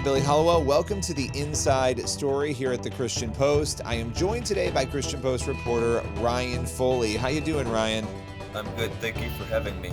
I'm Billy Hollowell. Welcome to the Inside Story here at the Christian Post. I am joined today by Christian Post reporter Ryan Foley. How you doing, Ryan? I'm good. Thank you for having me.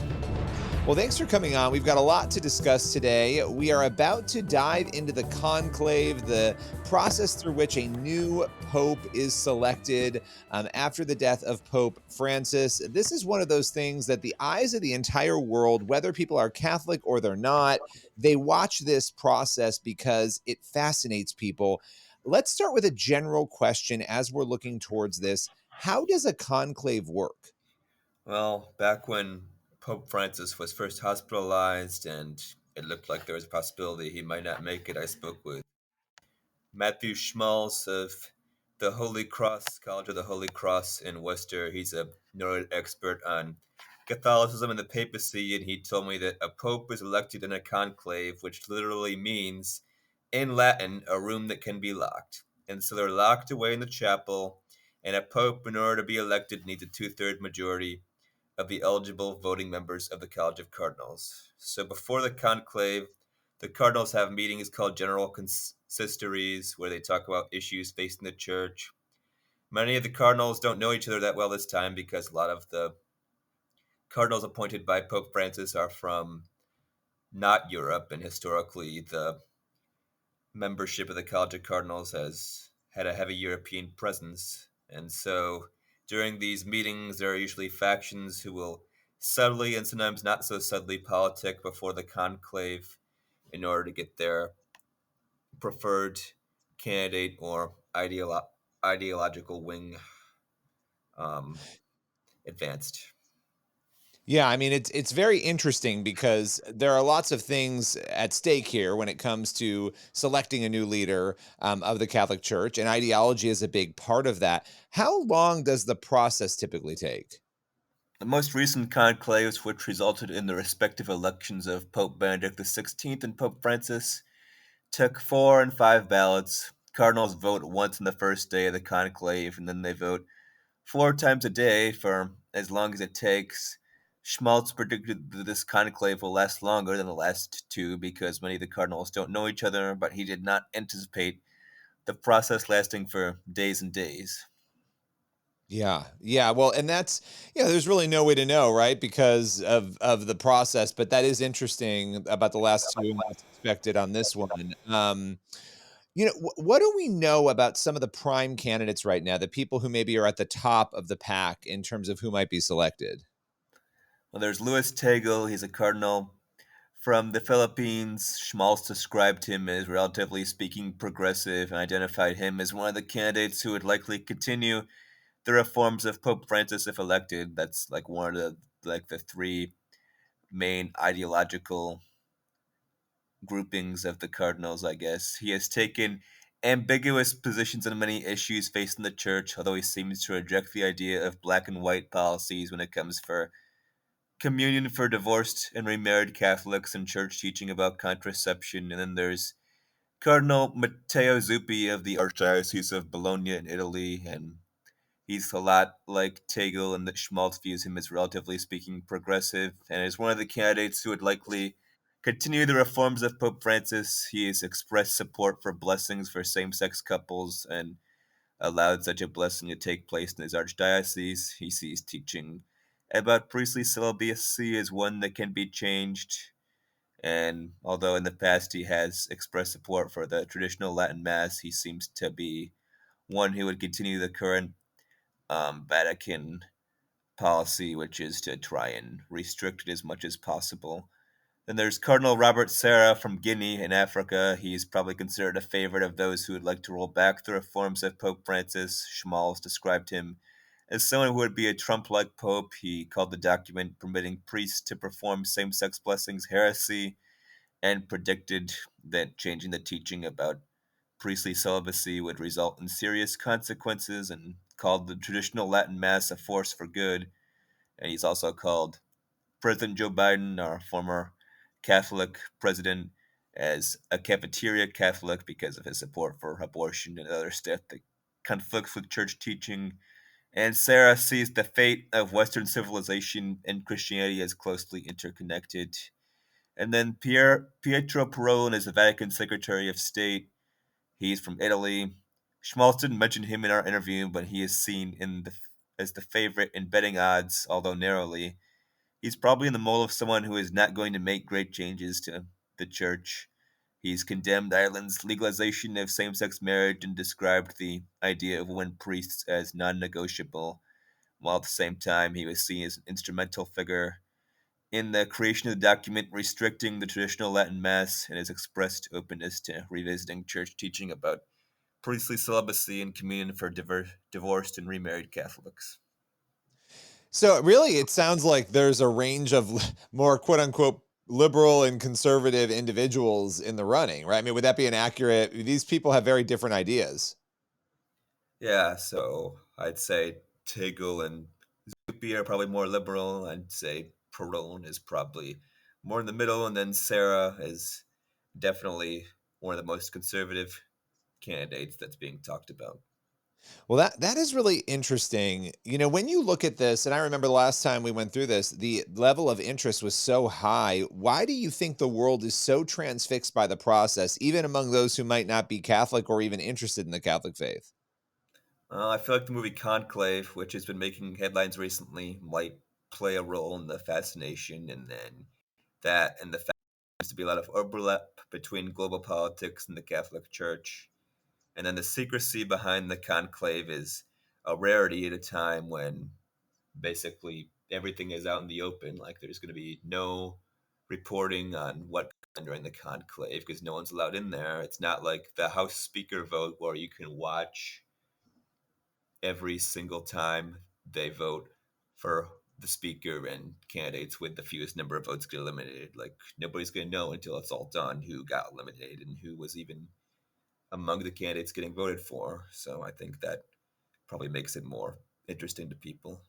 Well, thanks for coming on. We've got a lot to discuss today. We are about to dive into the conclave, the process through which a new pope is selected after the death of Pope Francis. This is one of those things that the eyes of the entire world, whether people are Catholic or they're not, they watch this process because it fascinates people. Let's start with a general question as we're looking towards this. How does a conclave work? Well, back when Pope Francis was first hospitalized and it looked like there was a possibility he might not make it, I spoke with Matthew Schmalz of the Holy Cross, College of the Holy Cross in Worcester. He's a noted expert on Catholicism and the papacy, and he told me that a pope is elected in a conclave, which literally means, in Latin, a room that can be locked. And so they're locked away in the chapel, and a pope, in order to be elected, needs a two-thirds majority of the eligible voting members of the College of Cardinals. So before the conclave, the cardinals have meetings called general consistories where they talk about issues facing the church. Many of the cardinals don't know each other that well this time because a lot of the cardinals appointed by Pope Francis are from not Europe, and historically the membership of the College of Cardinals has had a heavy European presence. And so during these meetings, there are usually factions who will subtly and sometimes not so subtly politic before the conclave in order to get their preferred candidate or ideological wing um, advanced. Yeah, I mean it's very interesting because there are lots of things at stake here when it comes to selecting a new leader of the Catholic Church, and ideology is a big part of that. How long does the process typically take? The most recent conclaves, which resulted in the respective elections of Pope Benedict XVI and Pope Francis, took 4 and 5 ballots. Cardinals vote once on the first day of the conclave, and then they vote 4 times a day for as long as it takes. Schmaltz predicted that this conclave will last longer than the last two because many of the cardinals don't know each other, but he did not anticipate the process lasting for days and days. Yeah. Well, and that's there's really no way to know, right? Because of the process. But that is interesting about the last two and what's expected on this one. What do we know about some of the prime candidates right now, the people who maybe are at the top of the pack in terms of who might be selected? Well, there's Louis Tegel. He's a cardinal from the Philippines. Schmaltz described him as relatively speaking progressive and identified him as one of the candidates who would likely continue the reforms of Pope Francis if elected. That's like one of the three main ideological groupings of the cardinals, I guess. He has taken ambiguous positions on many issues facing the church, although he seems to reject the idea of black and white policies when it comes for communion for divorced and remarried Catholics and church teaching about contraception. And then there's Cardinal Matteo Zuppi of the Archdiocese of Bologna in Italy, and he's a lot like Tegel, and that Schmaltz views him as relatively speaking progressive, and is one of the candidates who would likely continue the reforms of Pope Francis. He has expressed support for blessings for same-sex couples and allowed such a blessing to take place in his archdiocese. He sees teaching about priestly celibacy as one that can be changed. And although in the past he has expressed support for the traditional Latin Mass, he seems to be one who would continue the current Vatican policy, which is to try and restrict it as much as possible. Then there's Cardinal Robert Serra from Guinea in Africa. He's probably considered a favorite of those who would like to roll back the reforms of Pope Francis. Schmalz described him as someone who would be a Trump like pope. He called the document permitting priests to perform same sex blessings heresy and predicted that changing the teaching about priestly celibacy would result in serious consequences and called the traditional Latin Mass a force for good. And he's also called President Joe Biden, our former Catholic president, as a cafeteria Catholic because of his support for abortion and other stuff that conflicts with church teaching. And Sarah sees the fate of Western civilization and Christianity as closely interconnected. And then Pietro Parolin is the Vatican Secretary of State. He's from Italy. Schmaltz didn't mention him in our interview, but he is seen as the favorite in betting odds, although narrowly. He's probably in the mold of someone who is not going to make great changes to the church. He's condemned Ireland's legalization of same sex marriage and described the idea of women priests as non negotiable, while at the same time he was seen as an instrumental figure in the creation of the document restricting the traditional Latin Mass and has expressed openness to revisiting church teaching about priestly celibacy and communion for divorced and remarried Catholics. So really, it sounds like there's a range of more quote unquote liberal and conservative individuals in the running, right? I mean, would that be an accurate? These people have very different ideas. Yeah, so I'd say Tegel and Zuppi are probably more liberal. I'd say Perone is probably more in the middle, and then Sarah is definitely one of the most conservative candidates that's being talked about. Well, that is really interesting. You know, when you look at this, and I remember the last time we went through this, the level of interest was so high. Why do you think the world is so transfixed by the process, even among those who might not be Catholic or even interested in the Catholic faith? I feel like the movie Conclave, which has been making headlines recently, might play a role in the fascination, and then that and the fact there seems to be a lot of overlap between global politics and the Catholic Church. And then the secrecy behind the conclave is a rarity at a time when basically everything is out in the open. Like there's going to be no reporting on what goes on during the conclave because no one's allowed in there. It's not like the House Speaker vote where you can watch every single time they vote for the speaker and candidates with the fewest number of votes get eliminated. Like nobody's going to know until it's all done who got eliminated and who was even among the candidates getting voted for. So I think that probably makes it more interesting to people.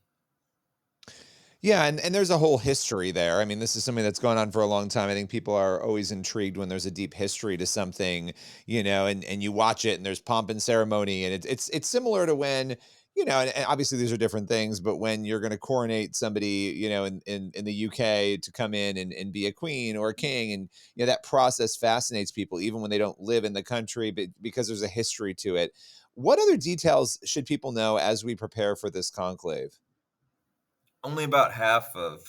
Yeah, and there's a whole history there. I mean, this is something that's gone on for a long time. I think people are always intrigued when there's a deep history to something, you know, and you watch it and there's pomp and ceremony, and it's similar to when, you know, and obviously these are different things, but when you're going to coronate somebody, you know, in the UK to come in and be a queen or a king, and you know that process fascinates people even when they don't live in the country, but because there's a history to it. What other details should people know as we prepare for this conclave? Only about half of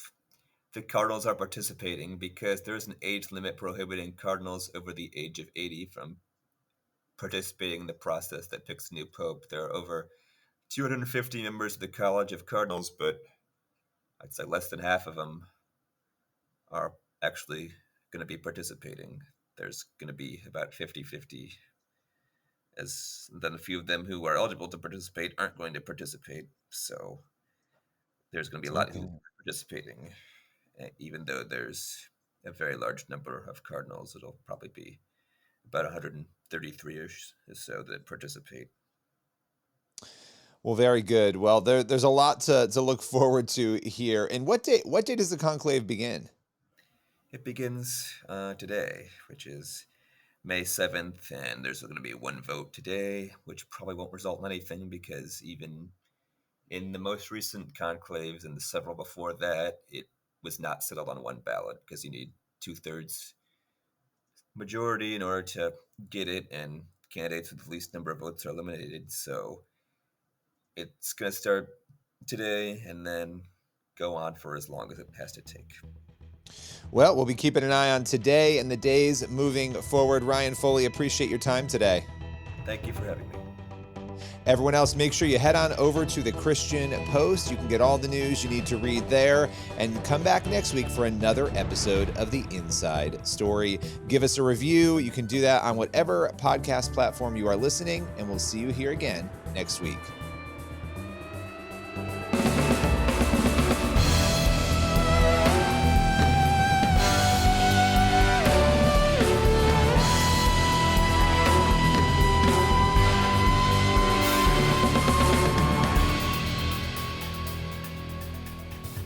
the cardinals are participating because there's an age limit prohibiting cardinals over the age of 80 from participating in the process that picks a new pope. There are over 250 members of the College of Cardinals, but I'd say less than half of them are actually going to be participating. There's going to be about 50-50, as then a few of them who are eligible to participate aren't going to participate. So there's going to be a lot who Okay. are participating, even though there's a very large number of cardinals. It'll probably be about 133ish or so that participate. Well, very good. Well, there's a lot to look forward to here. And what day does the conclave begin? It begins today, which is May 7th, and there's going to be one vote today, which probably won't result in anything because even in the most recent conclaves and the several before that, it was not settled on one ballot because you need 2/3 majority in order to get it, and candidates with the least number of votes are eliminated. So it's going to start today and then go on for as long as it has to take. Well, we'll be keeping an eye on today and the days moving forward. Ryan Foley, appreciate your time today. Thank you for having me. Everyone else, make sure you head on over to the Christian Post. You can get all the news you need to read there, and come back next week for another episode of The Inside Story. Give us a review. You can do that on whatever podcast platform you are listening, and we'll see you here again next week.